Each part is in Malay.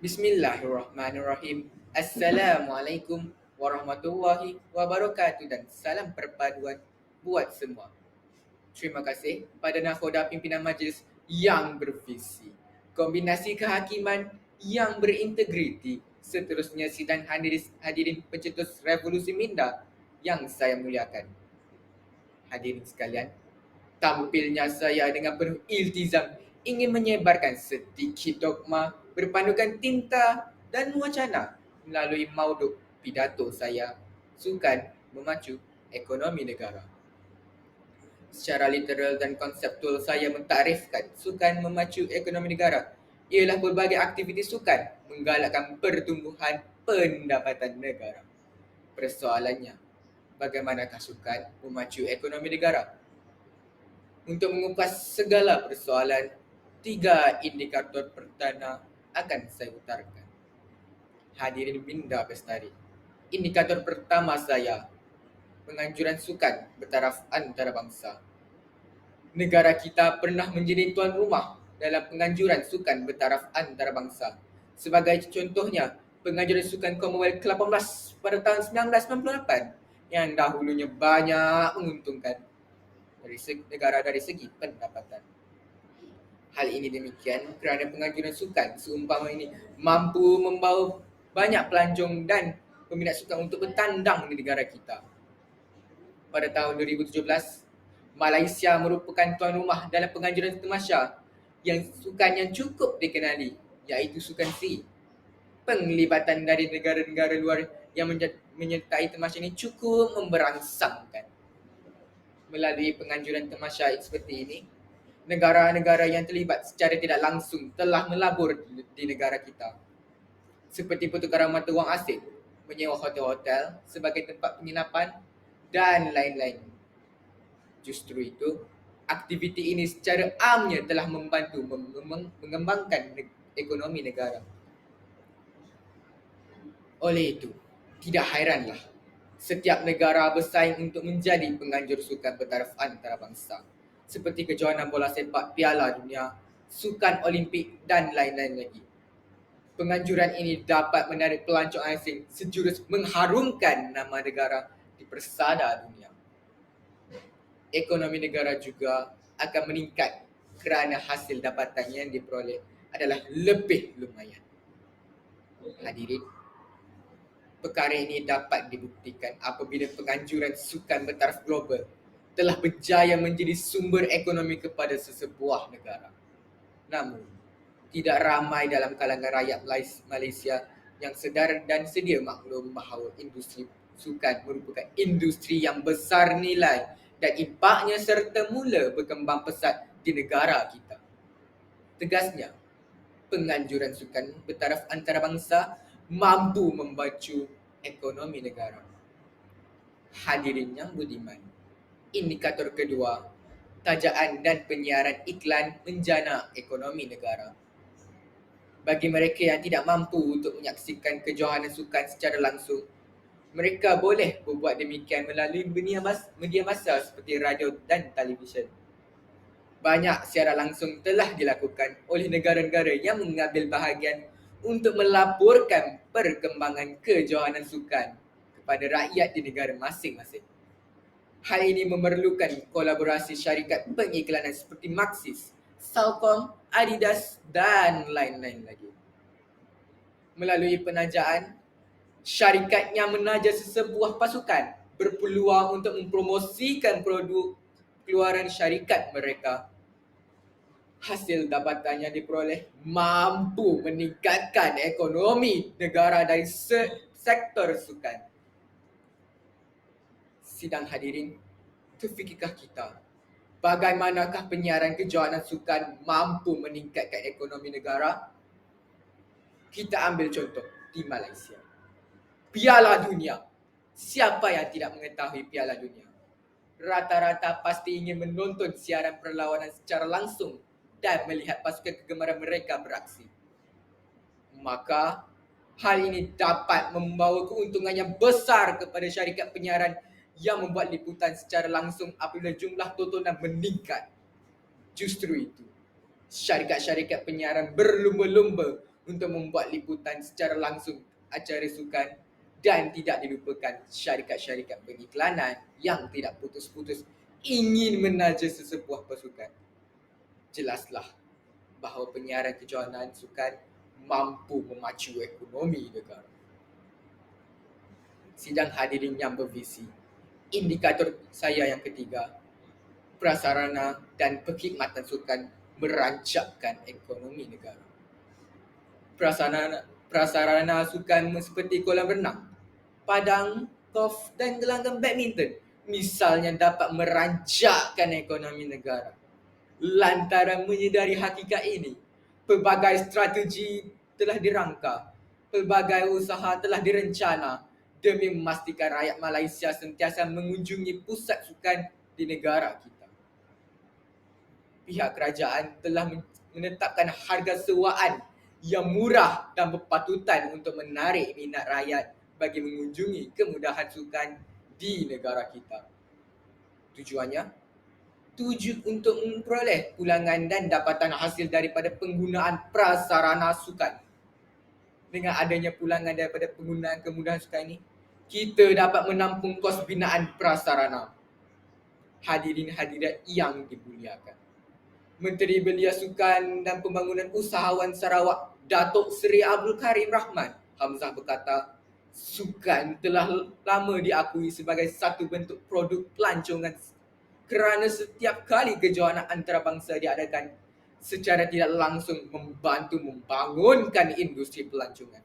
Bismillahirrahmanirrahim. Assalamualaikum warahmatullahi wabarakatuh dan salam perpaduan buat semua. Terima kasih pada nakhoda pimpinan majlis yang bervisi, kombinasi kehakiman yang berintegriti, seterusnya sidang hadirin pencetus revolusi minda yang saya muliakan. Hadirin sekalian, tampilnya saya dengan penuh iltizam ingin menyebarkan sedikit dogma berpandukan tinta dan wacana melalui mauduk pidato saya, sukan memacu ekonomi negara. Secara literal dan konseptual saya mentakrifkan sukan memacu ekonomi negara ialah berbagai aktiviti sukan menggalakkan pertumbuhan pendapatan negara. Persoalannya, bagaimanakah sukan memacu ekonomi negara? Untuk mengupas segala persoalan, 3 indikator pertama akan saya utarakan. Hadirin minda bestari. Indikator pertama saya, penganjuran sukan bertaraf antarabangsa. Negara kita pernah menjadi tuan rumah dalam penganjuran sukan bertaraf antarabangsa. Sebagai contohnya, penganjuran sukan Commonwealth ke-18 pada tahun 1998 yang dahulunya banyak menguntungkan negara dari segi pendapatan. Hal ini demikian kerana penganjuran sukan seumpama ini mampu membawa banyak pelancong dan peminat sukan untuk bertandang di negara kita. Pada tahun 2017, Malaysia merupakan tuan rumah dalam penganjuran tamasya sukan yang cukup dikenali, iaitu Sukan C. Penglibatan dari negara-negara luar yang menyertai tamasya ini cukup memberangsangkan. Melalui penganjuran tamasya seperti ini, negara-negara yang terlibat secara tidak langsung telah melabur di negara kita. Seperti pertukaran mata wang asing, menyewa hotel-hotel sebagai tempat penginapan dan lain-lain. Justru itu, aktiviti ini secara amnya telah membantu mengembangkan ekonomi negara. Oleh itu, tidak hairanlah setiap negara bersaing untuk menjadi penganjur sukan bertaraf antarabangsa seperti kejohanan bola sepak, Piala Dunia, Sukan Olimpik dan lain-lain lagi. Penganjuran ini dapat menarik pelancong asing sejurus mengharumkan nama negara di persada dunia. Ekonomi negara juga akan meningkat kerana hasil dapatan yang diperoleh adalah lebih lumayan. Hadirin, perkara ini dapat dibuktikan apabila penganjuran sukan bertaraf global telah berjaya menjadi sumber ekonomi kepada sesebuah negara. Namun, tidak ramai dalam kalangan rakyat Malaysia yang sedar dan sedia maklum bahawa industri sukan merupakan industri yang besar nilai dan impaknya serta mula berkembang pesat di negara kita. Tegasnya, penganjuran sukan bertaraf antarabangsa mampu membacu ekonomi negara. Hadirin yang budiman, indikator kedua, tajaan dan penyiaran iklan menjana ekonomi negara. Bagi mereka yang tidak mampu untuk menyaksikan kejohanan sukan secara langsung, mereka boleh berbuat demikian melalui media massa seperti radio dan televisyen. Banyak siaran langsung telah dilakukan oleh negara-negara yang mengambil bahagian untuk melaporkan perkembangan kejohanan sukan kepada rakyat di negara masing-masing. Hal ini memerlukan kolaborasi syarikat pengiklanan seperti Maxis, Celcom, Adidas dan lain-lain lagi. Melalui penajaan, syarikat yang menaja sesebuah pasukan berpeluang untuk mempromosikan produk keluaran syarikat mereka. Hasil dapatan yang diperoleh mampu meningkatkan ekonomi negara dari sektor sukan. Sidang hadirin, terfikirkah kita bagaimanakah penyiaran kejohanan sukan mampu meningkatkan ekonomi negara? Kita ambil contoh di Malaysia. Piala Dunia. Siapa yang tidak mengetahui Piala Dunia? Rata-rata pasti ingin menonton siaran perlawanan secara langsung dan melihat pasukan kegemaran mereka beraksi. Maka, hal ini dapat membawa keuntungan yang besar kepada syarikat penyiaran yang membuat liputan secara langsung apabila jumlah tontonan meningkat. Justru itu, syarikat-syarikat penyiaran berlumba-lumba untuk membuat liputan secara langsung acara sukan dan tidak dilupakan syarikat-syarikat pengiklanan yang tidak putus-putus ingin menaja sesebuah pasukan. Jelaslah bahawa penyiaran kejohanan sukan mampu memacu ekonomi negara. Sidang hadirin yang bervisi, indikator saya yang ketiga, prasarana dan perkhidmatan sukan merancakkan ekonomi negara. Prasarana sukan seperti kolam renang, padang, golf dan gelanggang badminton misalnya dapat merancakkan ekonomi negara. Lantaran menyedari hakikat ini, pelbagai strategi telah dirangka, pelbagai usaha telah direncana demi memastikan rakyat Malaysia sentiasa mengunjungi pusat sukan di negara kita. Pihak kerajaan telah menetapkan harga sewaan yang murah dan berpatutan untuk menarik minat rakyat bagi mengunjungi kemudahan sukan di negara kita. Tujuannya untuk memperoleh pulangan dan dapatan hasil daripada penggunaan prasarana sukan. Dengan adanya pulangan daripada penggunaan kemudahan sukan ini, kita dapat menampung kos binaan prasarana. Hadirin hadirat yang dimuliakan, Menteri Belia Sukan dan Pembangunan Usahawan Sarawak Datuk Seri Abdul Karim Rahman Hamzah berkata, sukan telah lama diakui sebagai satu bentuk produk pelancongan kerana setiap kali kejohanan antarabangsa diadakan secara tidak langsung membantu membangunkan industri pelancongan.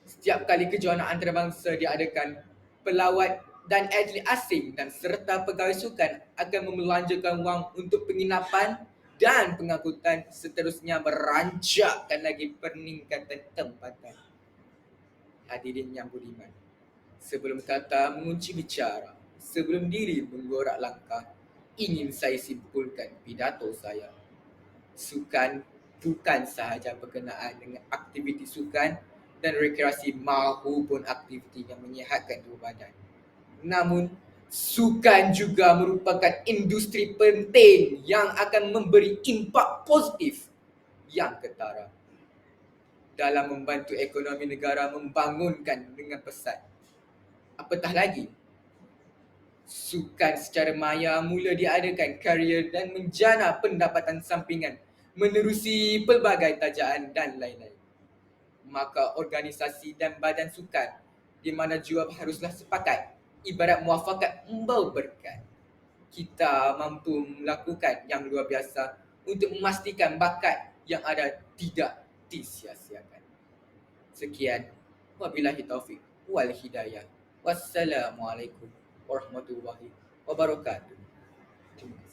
Setiap kali kejohanan antarabangsa diadakan, pelawat dan atlet asing dan serta pegawai sukan akan membelanjakan wang untuk penginapan dan pengangkutan, seterusnya merancakkan lagi peningkatan tempatan. Hadirin yang budiman, sebelum kata mengunci bicara, sebelum diri menggorak langkah, ingin saya simpulkan pidato saya. Sukan bukan sahaja berkenaan dengan aktiviti sukan dan rekreasi maupun aktiviti yang menyihatkan tubuh badan. Namun, sukan juga merupakan industri penting yang akan memberi impak positif yang ketara dalam membantu ekonomi negara membangunkan dengan pesat. Apatah lagi, sukan secara maya mula diadakan karier dan menjana pendapatan sampingan menerusi pelbagai tajaan dan lain-lain. Maka organisasi dan badan sukan di mana jua haruslah sepakat, ibarat muafakat membawa berkat. Kita mampu melakukan yang luar biasa untuk memastikan bakat yang ada tidak disia-siakan. Sekian, wabillahi taufik wal hidayah. Wassalamualaikum warahmatullahi wabarakatuh. Terima kasih.